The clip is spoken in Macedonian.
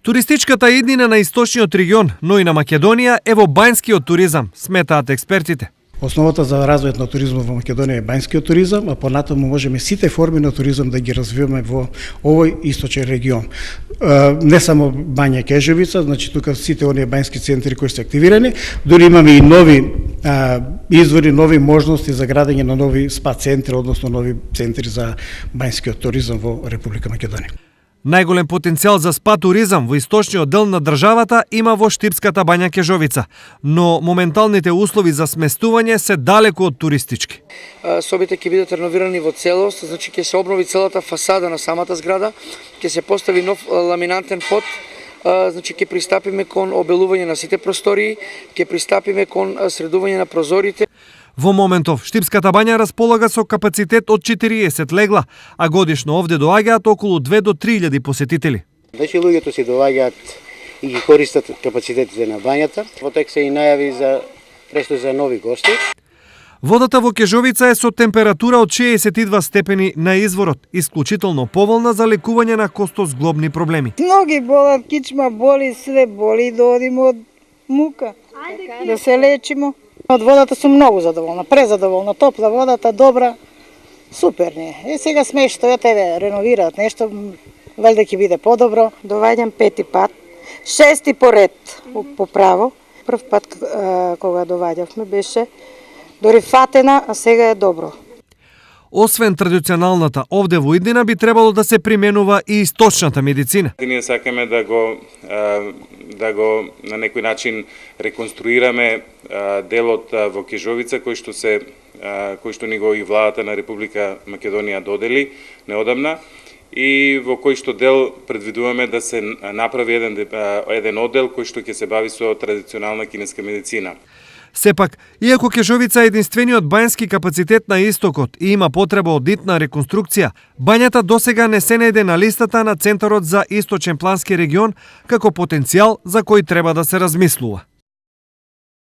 Туристичката иднина на источниот регион, но и на Македонија е во бањскиот туризам, сметаат експертите. Основата за развојот на туризмот во Македонија е бањскиот туризам, а понатаму можеме сите форми на туризам да ги развиваме во овој источен регион. Не само Бања Кежевица, значи тука сите оние бањски центри кои се активирани, дури имаме и нови извори, нови можности за градење на нови спа центри, односно нови центри за бањскиот туризам во Република Македонија. Најголем потенцијал за спа туризам во источниот дел на државата има во Штипската Бања Кежовица, но моменталните услови за сместување се далеку од туристички. Собите ќе бидат реновирани во целост, значи ќе се обнови целата фасада на самата зграда, ќе се постави нов ламинантен под, значи ќе пристапиме кон обелување на сите простории, ќе пристапиме кон средување на прозорите. Во моментов, Штипската бања располага со капацитет од 40 легла, а годишно овде доаѓаат околу 2 до 3.000 посетители. Вече луѓето си доаѓаат и ги користат капацитетите на бањата. Во тек се и најави за престо за нови гости. Водата во Кежовица е со температура од 62 степени на изворот, исклучително поволна за лекување на костозглобни проблеми. Ноги болат, кичма боли, све боли, да одиме од мука, да се лечимо. Од водата сум многу задоволна, презадоволна, топла водата, добра, супер не. Сега смештојот реновираат нешто, валјда ќе биде подобро. Доваѓам 5-ти пат, 6-ти поред по право. Прв пат кога доваѓавме беше дори фатена, а сега е добро. Освен традиционалната, овде во иднина би требало да се применува и источната медицина. Ние сакаме да го на некој начин реконструираме делот во Кежовица кој што ни го и владата на Република Македонија додели неодамна и во кој што дел предвидуваме да се направи еден оддел кој што ќе се бави со традиционална кинеска медицина. Сепак, иако Кежовица е единствениот бањски капацитет на истокот и има потреба од итна реконструкција, бањата досега не се најде на листата на Центарот за источен плански регион како потенцијал за кој треба да се размислува.